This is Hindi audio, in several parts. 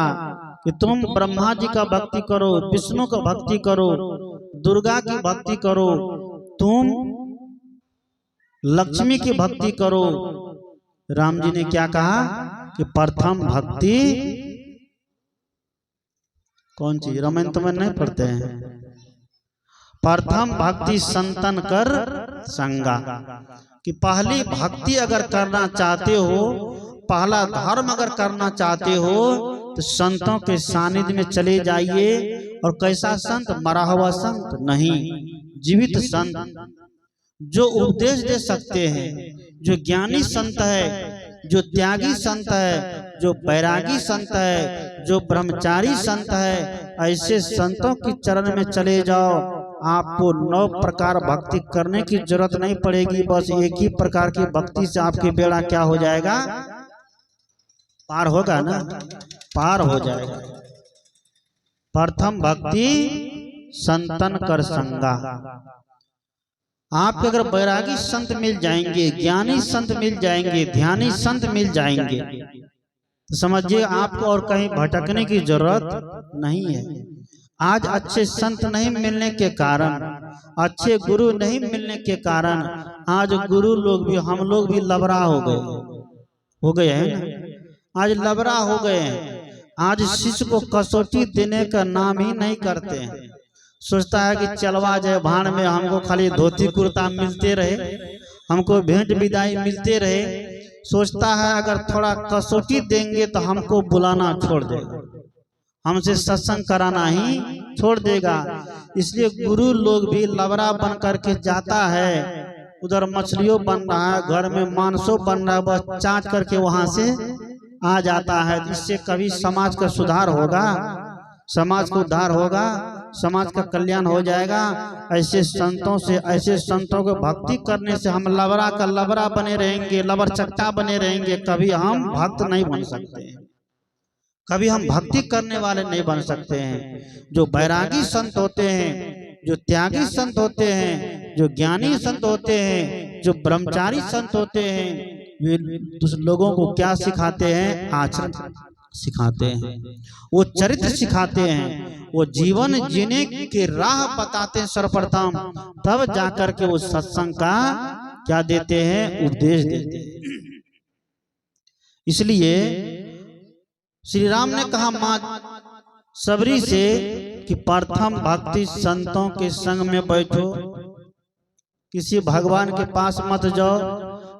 कहा कि तुम ब्रह्मा जी का भक्ति करो, विष्णु का भक्ति करो, दुर्गा की भक्ति करो, तुम लक्ष्मी की भक्ति करो। राम जी ने क्या कहा कि प्रथम भक्ति कौन सी, रमन तमन नहीं पढ़ते हैं, प्रथम भक्ति संतन कर संगा, कि पहली भक्ति अगर करना चाहते हो, पहला धर्म अगर करना चाहते हो तो संतों के सानिध्य में चले जाइए। और कैसा संत, मरा हुआ संत नहीं, जीवित संत जो उपदेश दे सकते हैं, जो ज्ञानी संत है, जो त्यागी संत है, जो बैरागी संत है, जो ब्रह्मचारी संत है, ऐसे संतों की चरण में चले जाओ। आपको 9 प्रकार भक्ति करने की जरूरत नहीं पड़ेगी, बस एक ही प्रकार की भक्ति से आपकी बेड़ा क्या हो जाएगा, पार होगा ना, पार हो जाएगा। प्रथम भक्ति संतन कर संगा। आपके अगर बैरागी संत मिल जाएंगे, ज्ञानी संत मिल जाएंगे, ध्यानी संत मिल जाएंगे, तो समझिए आपको और कहीं भटकने की जरूरत नहीं है। आज अच्छे संत नहीं मिलने के कारण, अच्छे गुरु नहीं मिलने के कारण आज गुरु लोग भी, हम लोग भी लबरा हो गए हैं ना, आज लबरा हो गए हैं। आज शिष्य को कसौटी देने का नाम ही नहीं करते हैं। सोचता है कि चलवा जाए भाड़ में, हमको खाली धोती कुर्ता मिलते रहे, हमको भेंट विदाई मिलते रहे। सोचता है अगर थोड़ा कसौटी देंगे तो हमको बुलाना छोड़ देगा, हमसे सत्संग कराना ही छोड़ देगा। इसलिए गुरु लोग भी लबरा बन करके जाता है, उधर मछलियों बन रहा है, घर में मांसों बन रहा है, बस चाट करके वहां से आ जाता है। इससे कभी समाज का सुधार होगा, समाज का उद्धार होगा, समाज का कल्याण हो जाएगा। ऐसे संतों से, ऐसे संतों को भक्ति करने से हम लबरा का लबरा बने रहेंगे, लबर चट्टा बने रहेंगे, कभी हम भक्त नहीं बन सकते हैं, कभी हम भक्ति करने वाले नहीं बन सकते हैं। जो बैरागी संत होते हैं, जो त्यागी संत होते हैं, जो ज्ञानी संत होते हैं, जो ब्रह्मचारी संत होते हैं, वे लोगों को क्या सिखाते हैं, आचरण सिखाते हैं, वो चरित्र सिखाते हैं, वो जीवन जीने की राह बताते हैं सर्वप्रथम, तब जाकर के वो सत्संग का क्या देते हैं, उपदेश देते हैं। इसलिए श्री राम ने कहा मां सबरी से कि प्रथम भक्ति संतों के संग में बैठो, किसी भगवान के पास मत जाओ।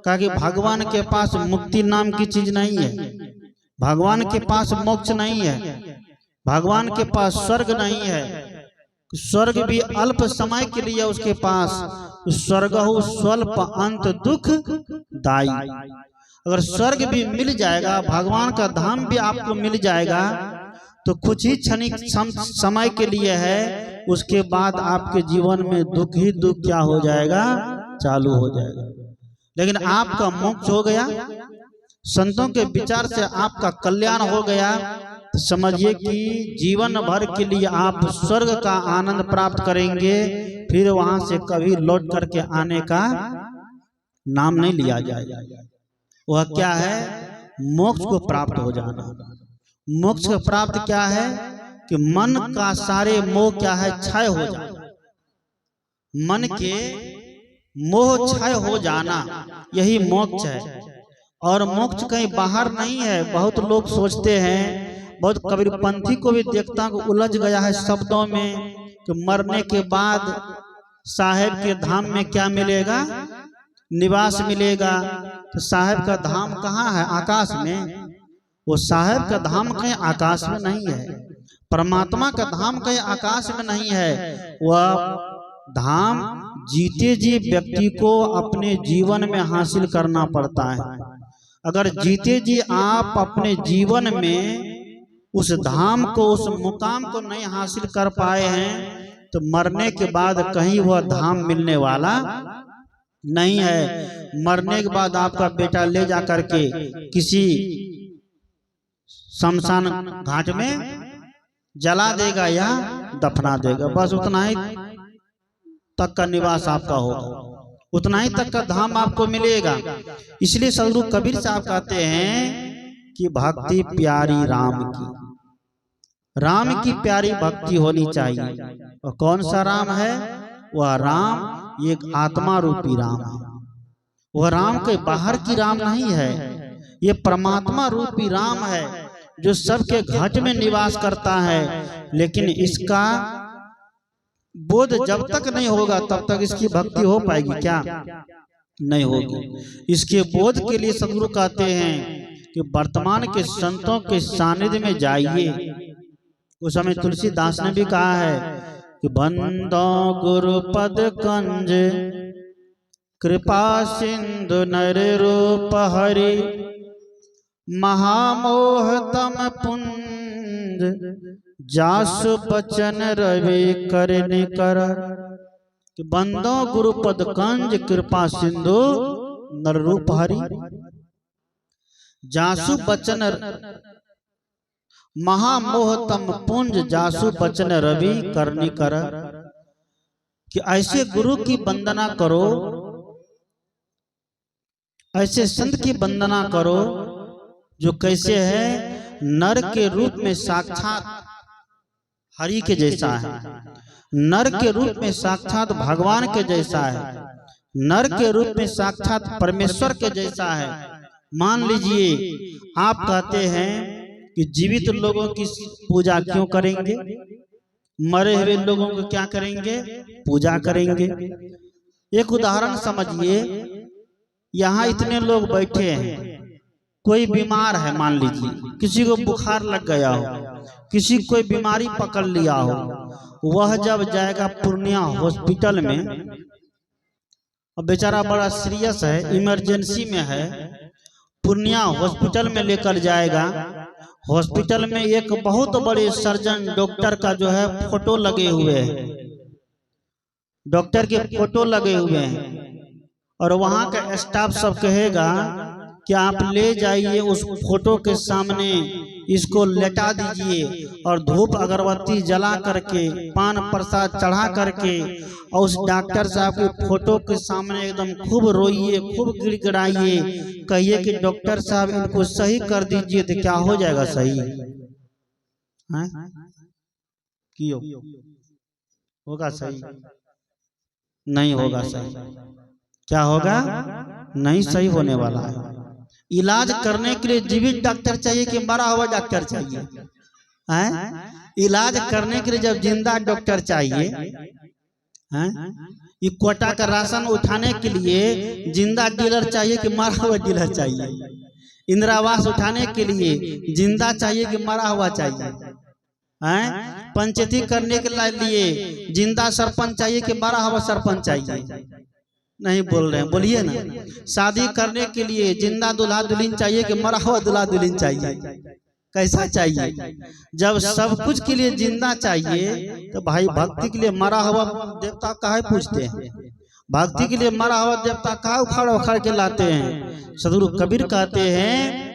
कहा कि भगवान के पास मुक्ति नाम की चीज नहीं है, भगवान के पास मोक्ष नहीं है, भगवान के पास स्वर्ग नहीं है, स्वर्ग भी अल्प समय के लिए उसके पास, स्वर्ग स्वल्प अंत दुख दाई। अगर स्वर्ग भी मिल जाएगा, भगवान का धाम भी आपको मिल जाएगा, तो कुछ ही क्षणिक समय के लिए है, उसके बाद आपके जीवन में दुख ही दुख क्या हो जाएगा, चालू हो जाएगा। लेकिन आपका मोक्ष हो गया, संतों के विचार से आपका कल्याण हो गया, तो समझिए कि जीवन भर के लिए आप स्वर्ग का आनंद प्राप्त करेंगे, फिर वहां से कभी लौट करके आने का नाम नहीं लिया जाएगा। वह क्या है, मोक्ष को प्राप्त हो जाना। मोक्ष को प्राप्त क्या है कि मन का सारे मोह क्या है, क्षय हो जाना, मन के मोह क्षय हो जाना, यही मोक्ष है। और मोक्ष कहीं बाहर नहीं है। बहुत लोग सोचते हैं, बहुत कबीरपंथी को भी देखता हूं उलझ गया है शब्दों में कि मरने के बाद साहेब के धाम में क्या मिलेगा, निवास मिलेगा। तो साहेब का धाम कहाँ है, आकाश में। वो साहेब का धाम कहीं आकाश में नहीं है, परमात्मा का धाम कहीं आकाश में नहीं है। वह धाम जीते जी व्यक्ति को अपने जीवन में हासिल करना पड़ता है। अगर जीते जी आप अपने जीवन में उस धाम को, उस मुकाम को नहीं हासिल कर पाए हैं, तो मरने के बाद कहीं वह धाम मिलने वाला नहीं है। मरने के बाद आपका बेटा ले जा करके किसी शमशान घाट में जला देगा या दफना देगा, बस उतना ही तक का निवास आपका होगा, उतना ही तक का धाम आपको मिलेगा। इसलिए सदगुरु कबीर साहब कहते हैं कि भक्ति प्यारी राम की, राम की प्यारी भक्ति होनी चाहिए। और कौन सा राम है? वह राम एक आत्मा रूपी राम है। वह राम के बाहर की राम नहीं है, ये परमात्मा रूपी राम है जो सबके घट में निवास करता है। लेकिन इसका बोध जब तक नहीं होगा तब तक इसकी भक्ति हो पाएगी क्या? नहीं होगी। इसके बोध के लिए सदगुरु कहते हैं कि वर्तमान के संतों के सानिध्य में जाइए। उस समय तुलसीदास ने भी कहा है कि बंदो गुरुपद कंज कृपा सिंधु नर रूप हरि महामोह तम पुंज जासु बचन रवि करने कर। कि बंदो गुरुपद कंज कृपा सिंधु नर रूप हरि जासु बचन महामोहतम पुंज जासु बचन रवि करनी कर। कि ऐसे गुरु की वंदना करो, ऐसे संत की वंदना करो जो कैसे है, नर के रूप में साक्षात हरि के जैसा है, नर के रूप में साक्षात भगवान के जैसा है, नर के रूप में साक्षात परमेश्वर के जैसा है। मान लीजिए आप कहते हैं कि जीवित लोगों की पूजा क्यों करेंगे, मरे हुए लोगों को क्या करेंगे? पूजा करेंगे। एक उदाहरण समझिए, यहाँ इतने लोग बैठे हैं, कोई बीमार है, मान लीजिए किसी को बुखार लग गया हो, किसी कोई बीमारी पकड़ लिया हो, वह जब जाएगा पूर्णिया हॉस्पिटल में, अब बेचारा बड़ा सीरियस है, इमरजेंसी में है, पूर्णिया हॉस्पिटल में लेकर जाएगा। हॉस्पिटल में एक बहुत बड़े सर्जन डॉक्टर का जो है फोटो लगे हुए हैं, डॉक्टर के फोटो लगे हुए हैं, और वहां का स्टाफ सब कहेगा कि आप ले जाइए उस फोटो के सामने, इसको लेटा दीजिए और धूप अगरबत्ती जला करके, पान प्रसाद चढ़ा करके, और उस डॉक्टर साहब के फोटो के सामने एकदम खूब रोइए, खूब गिड़गिड़ाइए, कहिए कि डॉक्टर साहब इनको सही कर दीजिए। तो क्या हो जाएगा सही? क्यों होगा सही? नहीं होगा सही। क्या होगा? नहीं सही होने वाला है। इलाज करने के लिए जीवित डॉक्टर चाहिए कि मरा हुआ डॉक्टर चाहिए? इलाज करने के लिए जब जिंदा डॉक्टर चाहिए, ये कोटा का राशन उठाने के लिए जिंदा डीलर चाहिए कि मरा हुआ डीलर चाहिए? इंदिरा आवास उठाने के लिए जिंदा चाहिए कि मरा हुआ चाहिए? पंचायती करने के लिए जिंदा सरपंच चाहिए कि मरा हुआ सरपंच चाहिए? नहीं बोल रहे हैं, बोलिए ना। शादी करने के लिए जिंदा दूल्हा दुल्हन चाहिए कि मरा हुआ दूल्हा दुल्हन चाहिए? कैसा चाहिए? जब सब कुछ के लिए जिंदा चाहिए तो भाई भक्ति के लिए मरा हुआ देवता काहे पूछते हैं? भक्ति के लिए मरा हुआ देवता काहे उखाड़ उखाड़ के लाते हैं? सदगुरु कबीर कहते हैं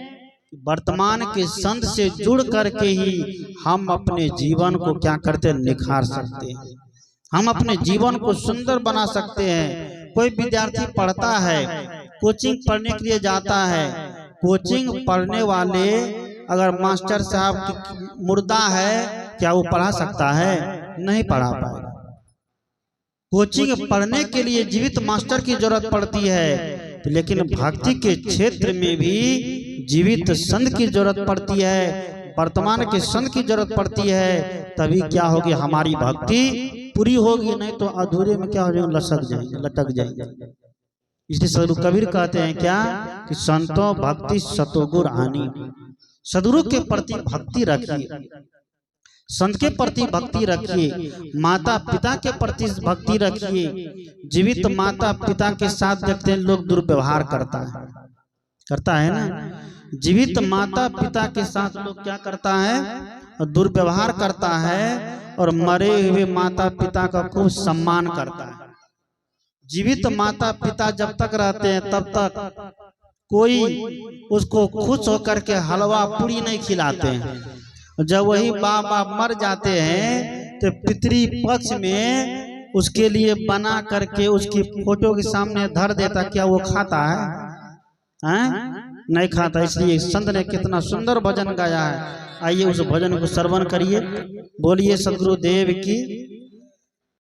वर्तमान के संत से जुड़ करके ही हम अपने जीवन को क्या करते हैं? निखार सकते हैं, हम अपने जीवन को सुंदर बना सकते हैं। कोई विद्यार्थी पढ़ता है, कोचिंग पढ़ने के लिए जाता है, कोचिंग पढ़ने वाले अगर मास्टर साहब मुर्दा है, क्या वो पढ़ा सकता है? नहीं पढ़ा पाएगा। कोचिंग पढ़ने के लिए जीवित मास्टर की जरूरत पड़ती है, लेकिन भक्ति के क्षेत्र में भी जीवित संत की जरूरत पड़ती है, वर्तमान के संत की जरूरत पड़ती है। तभी क्या होगी? हमारी भक्ति पूरी होगी, नहीं तो अधूरे में क्या हो जाएगा? लसक जाएंगे, लटक जाएंगे। इसलिए सदगुरु कबीर कहते हैं क्या कि संतों भक्ति सतोगुर आनी। सदगुरु के प्रति भक्ति रखिए, संत के प्रति भक्ति रखिए, माता पिता के प्रति भक्ति रखिए। जीवित माता पिता के साथ देखते हैं लोग दुर्व्यवहार करता है ना। जीवित माता पिता के साथ लोग क्या करता है? दुर्व्यवहार करता है, और मरे हुए माता पिता का खूब सम्मान करता है। जीवित माता पिता जब तक रहते हैं तब तक कोई उसको खुश होकर के हलवा पूरी नहीं खिलाते हैं। जब वही बाप बाप मर जाते हैं तो पितृ पक्ष में उसके लिए बना करके उसकी फोटो के सामने धर देता। क्या वो खाता है? नहीं खाता। इसलिए संत ने कितना सुंदर भजन गाया है, आइए उस भजन को श्रवण करिए। बोलिए सदगुरुदेव की।